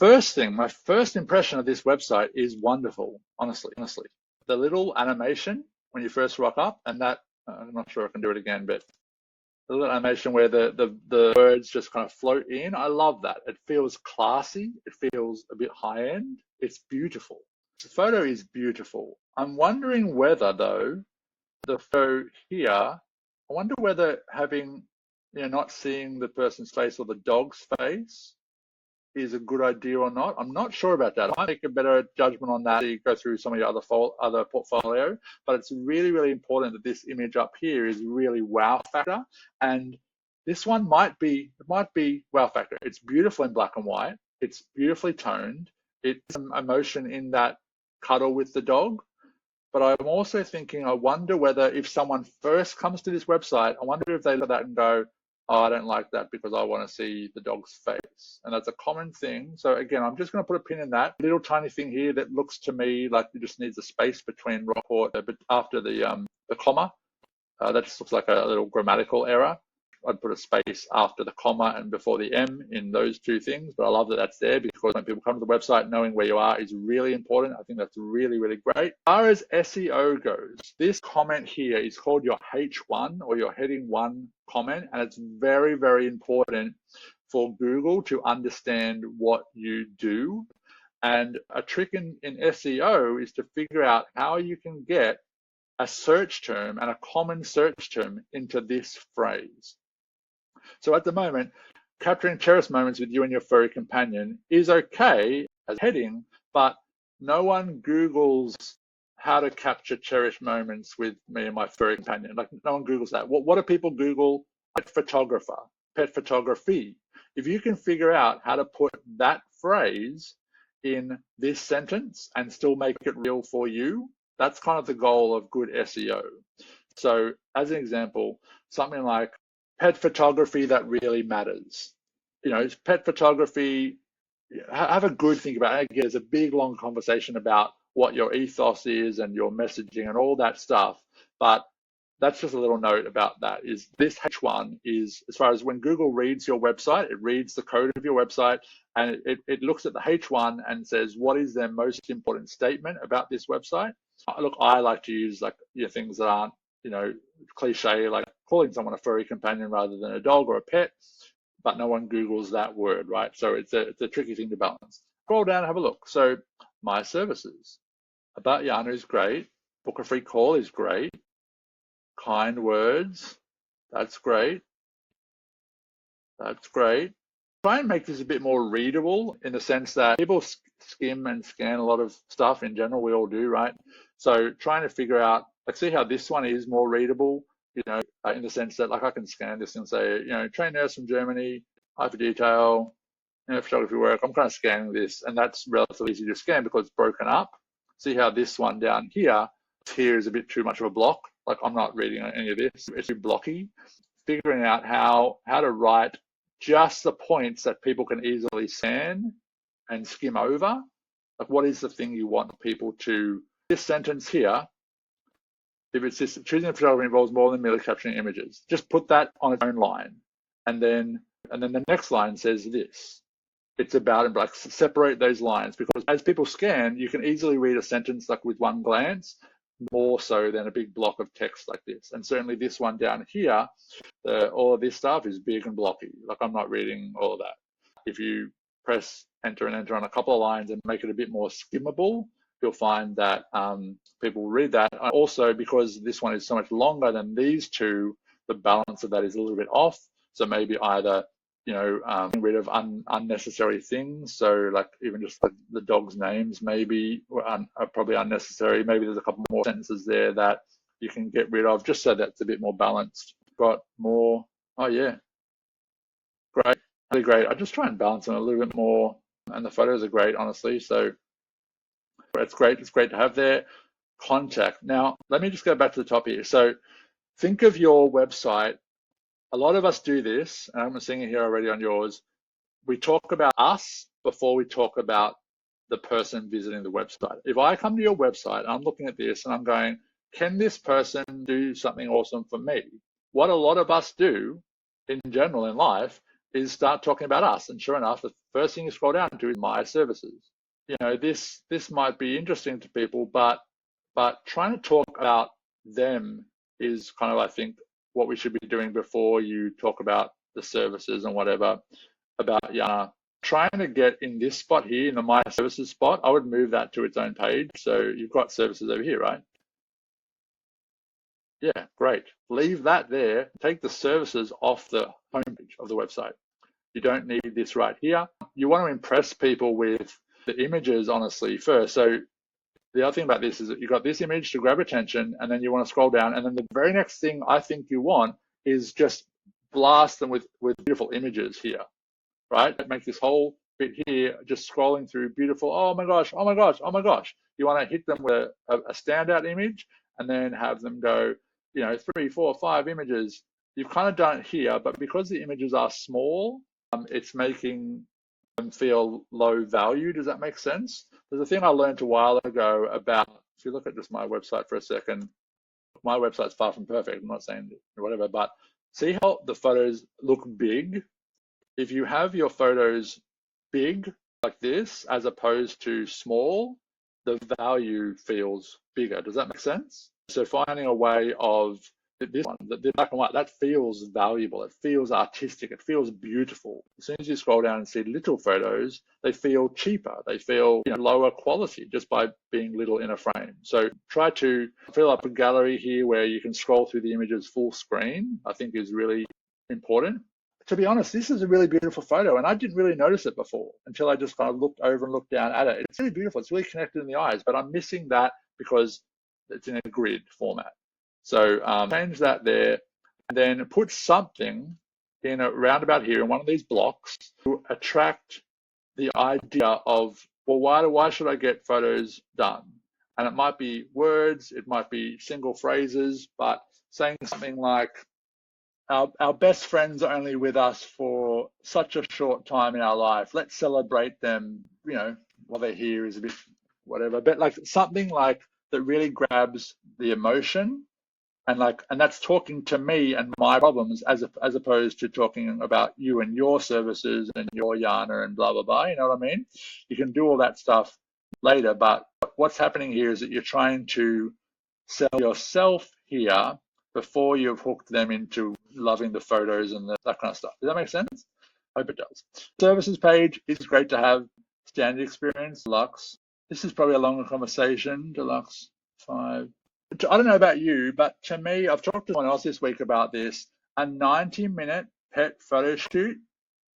my first impression of this website is wonderful, honestly. The little animation when you first rock up, and that, I'm not sure I can do it again, but the little animation where the words just kind of float in, I love that. It feels classy, it feels a bit high end, it's beautiful. The photo is beautiful. I'm wondering whether, though, the photo here, I wonder whether having, not seeing the person's face or the dog's face is a good idea or not. I'm not sure about that. I might make a better judgment on that as you go through some of your other portfolio, but it's really, really important that this image up here is really wow factor. And this one might be wow factor. It's beautiful in black and white. It's beautifully toned. It's some emotion in that cuddle with the dog. But I'm also thinking, I wonder whether if someone first comes to this website, I wonder if they look at that and go, oh, I don't like that because I want to see the dog's face. And that's a common thing. So again, I'm just going to put a pin in that little tiny thing here that looks to me like it just needs a space between Rockport, but after the comma, that just looks like a little grammatical error. I'd put a space after the comma and before the M in those two things, but I love that that's there because when people come to the website, knowing where you are is really important. I think that's really, really great. As far as SEO goes, this comment here is called your H1 or your heading 1 comment, and it's very, very important for Google to understand what you do. And a trick in SEO is to figure out how you can get a search term and a common search term into this phrase. So at the moment, capturing cherished moments with you and your furry companion is okay as a heading, but no one Googles how to capture cherished moments with me and my furry companion. Like, no one Googles that. What do people Google? Pet photographer, pet photography. If you can figure out how to put that phrase in this sentence and still make it real for you, that's kind of the goal of good SEO. So as an example, something like pet photography that really matters. Pet photography, have a good think about it. Again, there's a big, long conversation about what your ethos is and your messaging and all that stuff. But that's just a little note about that, is this H1 is, as far as when Google reads your website, it reads the code of your website and it looks at the H1 and says, what is their most important statement about this website? Look, I like to use things that aren't, cliche, like calling someone a furry companion rather than a dog or a pet, but no one Googles that word, right? So it's a tricky thing to balance. Scroll down and have a look. So my services, about Yana is great. Book a free call is great. Kind words, that's great. That's great. Try and make this a bit more readable in the sense that people skim and scan a lot of stuff in general. We all do, right? So trying to figure out, see how this one is more readable, in the sense that I can scan this and say, trained nurse from Germany, high for detail, photography work. I'm kind of scanning this, and that's relatively easy to scan because it's broken up. See how this one down here is a bit too much of a block. Like, I'm not reading any of this. It's too blocky. Figuring out how to write just the points that people can easily scan and skim over. Like, what is the thing you want people to, this sentence here, if it's this, choosing a photography involves more than merely capturing images, just put that on its own line. And then the next line says this. It's about, like, separate those lines, because as people scan, you can easily read a sentence like with one glance, more so than a big block of text like this. And certainly this one down here, all of this stuff is big and blocky. Like, I'm not reading all of that. If you press enter and enter on a couple of lines and make it a bit more skimmable, you'll find that people read that. Also, because this one is so much longer than these two, the balance of that is a little bit off. So maybe either getting rid of unnecessary things. So like even just like the dog's names maybe are probably unnecessary. Maybe there's a couple more sentences there that you can get rid of, just so that's a bit more balanced. Got more. Oh yeah, great, really great. I just try and balance them a little bit more, and the photos are great, honestly. So it's great. It's great to have there. Contact. Now let me just go back to the top here. So think of your website. A lot of us do this, and I'm seeing it here already on yours. We talk about us before we talk about the person visiting the website. If I come to your website and I'm looking at this and I'm going, can this person do something awesome for me? What a lot of us do in general in life is start talking about us. And sure enough, the first thing you scroll down to is my services. This might be interesting to people, but trying to talk about them is kind of, I think, what we should be doing before you talk about the services and whatever about Yana. Trying to get in this spot here, in the My Services spot, I would move that to its own page. So you've got services over here, right? Yeah, great. Leave that there. Take the services off the homepage of the website. You don't need this right here. You want to impress people with the images, honestly, first. So the other thing about this is that you've got this image to grab attention, and then you want to scroll down, and then the very next thing I think you want is just blast them with beautiful images here, right? Make this whole bit here just scrolling through beautiful, oh my gosh, oh my gosh, oh my gosh. You want to hit them with a standout image and then have them go, 3, 4, 5 images. You've kind of done it here, but because the images are small, it's making them feel low value. Does that make sense? There's a thing I learned a while ago about, if you look at just my website for a second, my website's far from perfect. I'm not saying whatever, but see how the photos look big? If you have your photos big like this, as opposed to small, the value feels bigger. Does that make sense? So finding a way of this one, the black and white, that feels valuable. It feels artistic. It feels beautiful. As soon as you scroll down and see little photos, they feel cheaper. They feel lower quality just by being little in a frame. So try to fill up a gallery here where you can scroll through the images full screen, I think is really important. To be honest, this is a really beautiful photo, and I didn't really notice it before until I just kind of looked over and looked down at it. It's really beautiful. It's really connected in the eyes, but I'm missing that because it's in a grid format. So change that there, and then put something in a roundabout here in one of these blocks to attract the idea of, well, why should I get photos done? And it might be words, it might be single phrases, but saying something like, our best friends are only with us for such a short time in our life. Let's celebrate them, while they're here is a bit whatever, but like something like that really grabs the emotion, and that's talking to me and my problems as opposed to talking about you and your services and your Yana and blah, blah, blah. You know what I mean? You can do all that stuff later, but what's happening here is that you're trying to sell yourself here before you've hooked them into loving the photos and that kind of stuff. Does that make sense? I hope it does. Services page is great to have. Standard experience, deluxe. This is probably a longer conversation, deluxe 5. I don't know about you, but to me, I've talked to someone else this week about this. A 90-minute pet photo shoot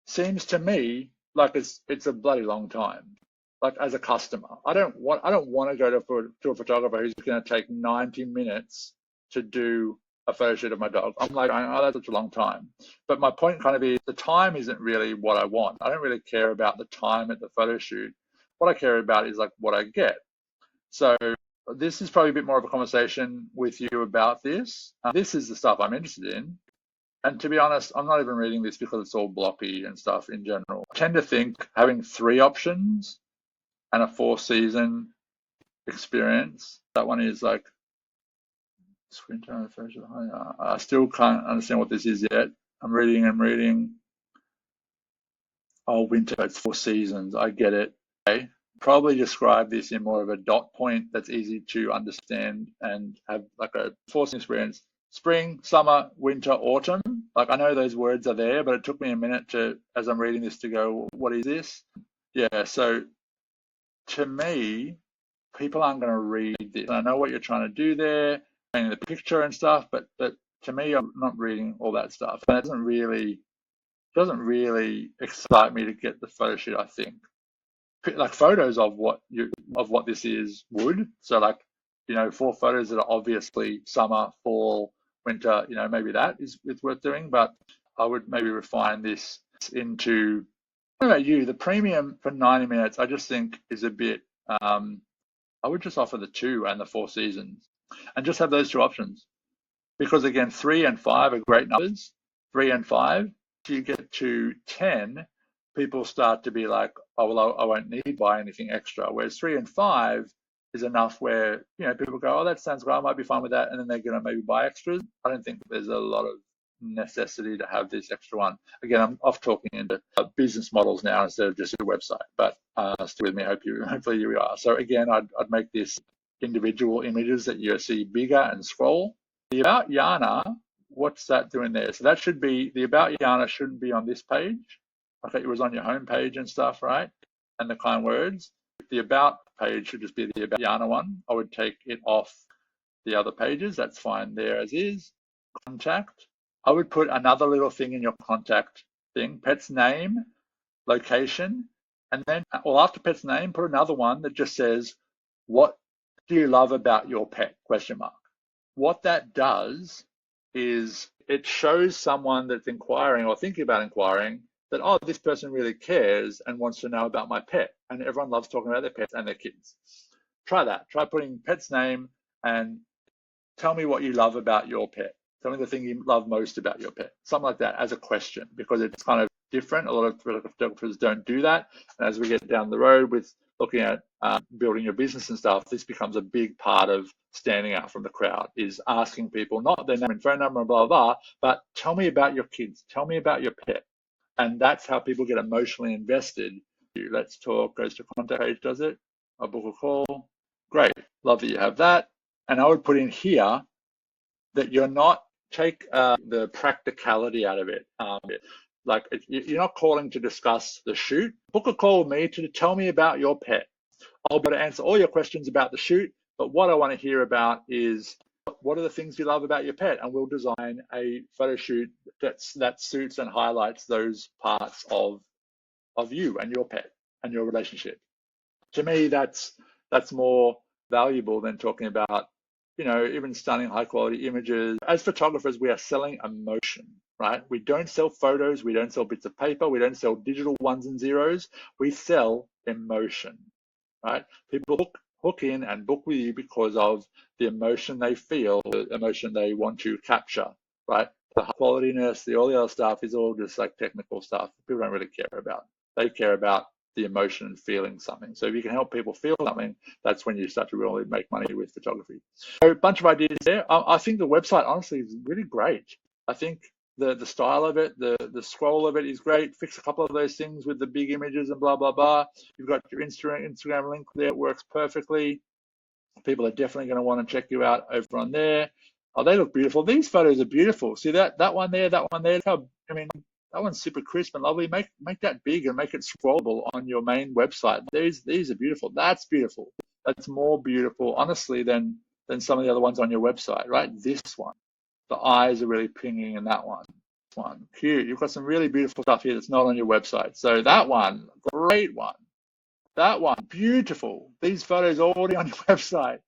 seems to me like it's a bloody long time. Like as a customer, I don't want to go to a photographer who's going to take 90 minutes to do a photo shoot of my dog. I'm like, oh, that's such a long time. But my point kind of is the time isn't really what I want. I don't really care about the time at the photo shoot. What I care about is like what I get. So this is probably a bit more of a conversation with you about this. This is the stuff I'm interested in. And to be honest, I'm not even reading this because it's all blocky and stuff in general. I tend to think having 3 options and a 4-season experience, that one is like screen time. I still can't understand what this is yet. I'm reading. Oh, winter, it's 4 seasons. I get it. Okay. Probably describe this in more of a dot point that's easy to understand and have like a 4-season experience. Spring, summer, winter, autumn. Like I know those words are there, but it took me a minute to, as I'm reading this, to go, what is this? Yeah, so to me, people aren't going to read this. I know what you're trying to do there, painting the picture and stuff, but to me, I'm not reading all that stuff. And it doesn't really excite me to get the photo shoot, I think. Like photos of what this is would. So like, 4 photos that are obviously summer, fall, winter, maybe that is worth doing, but I would maybe refine this into, what about you? The premium for 90 minutes, I just think is a bit, I would just offer the 2 and the 4 seasons and just have those 2 options. Because again, 3 and 5 are great numbers. 3 and 5, if you get to 10, people start to be like, oh, well, I won't need to buy anything extra. Whereas 3 and 5 is enough where, people go, oh, that sounds great, I might be fine with that. And then they're going to maybe buy extras. I don't think there's a lot of necessity to have this extra one. Again, I'm off talking into business models now instead of just a website, but stick with me. Hopefully you are. So again, I'd make this individual images that you see bigger and scroll. The About Yana, what's that doing there? So that should be, the About Yana shouldn't be on this page. Okay, it was on your home page and stuff, right? And the kind words. The About page should just be the About Yana one. I would take it off the other pages. That's fine there as is. Contact. I would put another little thing in your contact thing, pet's name, location, and then, well, after pet's name, put another one that just says, what do you love about your pet? Question mark. What that does is it shows someone that's inquiring or thinking about inquiring that, oh, this person really cares and wants to know about my pet. And everyone loves talking about their pets and their kids. Try that. Try putting pet's name and tell me what you love about your pet. Tell me the thing you love most about your pet. Something like that as a question, because it's kind of different. A lot of photographers don't do that. And as we get down the road with looking at building your business and stuff, this becomes a big part of standing out from the crowd, is asking people not their name and phone number and blah, blah, blah, but tell me about your kids. Tell me about your pet. And that's how people get emotionally invested. Let's talk, goes to contact page, does it? I'll book a call. Great. Love that you have that. And I would put in here that you're not, take the practicality out of it. Like, you're not calling to discuss the shoot. Book a call with me to tell me about your pet. I'll be able to answer all your questions about the shoot, but what I want to hear about is, what are the things you love about your pet? And we'll design a photo shoot that suits and highlights those parts of you and your pet and your relationship. To me, that's more valuable than talking about, even stunning high quality images. As photographers, we are selling emotion, right? We don't sell photos. We don't sell bits of paper. We don't sell digital ones and zeros. We sell emotion, right? People hook in and book with you because of the emotion they feel, the emotion they want to capture, right? The high qualityness, all the other stuff is all just like technical stuff people don't really care about. They care about the emotion and feeling something. So if you can help people feel something, that's when you start to really make money with photography. So a bunch of ideas there. I think the website honestly is really great. I think the style of it, the scroll of it is great. Fix a couple of those things with the big images and blah, blah, blah. You've got your Instagram link there. It works perfectly. People are definitely going to want to check you out over on there. Oh, they look beautiful. These photos are beautiful. See that one there, that one there. That one's super crisp and lovely. Make that big and make it scrollable on your main website. These are beautiful. That's beautiful. That's more beautiful, honestly, than some of the other ones on your website, right? This one, the eyes are really pinging in that one. This one, cute. You've got some really beautiful stuff here that's not on your website. So that one, great one. That one, beautiful. These photos are already on your website.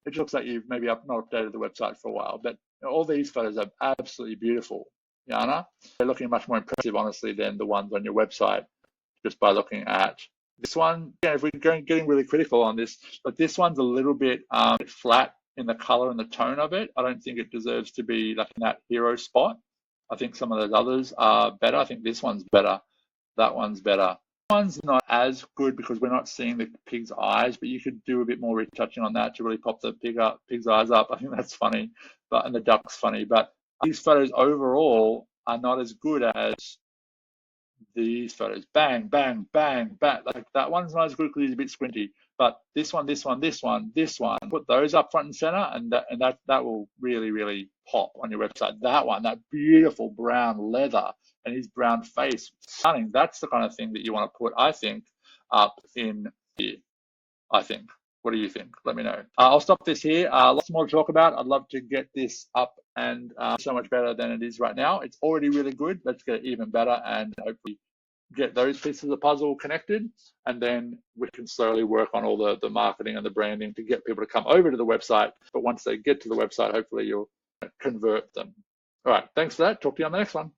It looks like you've maybe not updated the website for a while, but all these photos are absolutely beautiful. Yana, they're looking much more impressive, honestly, than the ones on your website, just by looking at this one. If we're getting really critical on this, but this one's a little bit flat in the color and the tone of it. I don't think it deserves to be like in that hero spot. I think some of those others are better. I think this one's better. That one's better. This one's not as good because we're not seeing the pig's eyes, but you could do a bit more retouching on that to really pop the pig's eyes up. I think that's funny, and the duck's funny, but these photos overall are not as good as these photos. Bang, bang, bang, bang. Like that one's not as good because he's a bit squinty. But this one, put those up front and center, and that will really, really pop on your website. That one, that beautiful brown leather and his brown face, stunning. That's the kind of thing that you want to put, I think, up in here. I think. What do you think? Let me know. I'll stop this here. Lots more to talk about. I'd love to get this up and so much better than it is right now. It's already really good. Let's get it even better and hopefully get those pieces of the puzzle connected. And then we can slowly work on all the marketing and the branding to get people to come over to the website. But once they get to the website, hopefully you'll convert them. All right. Thanks for that. Talk to you on the next one.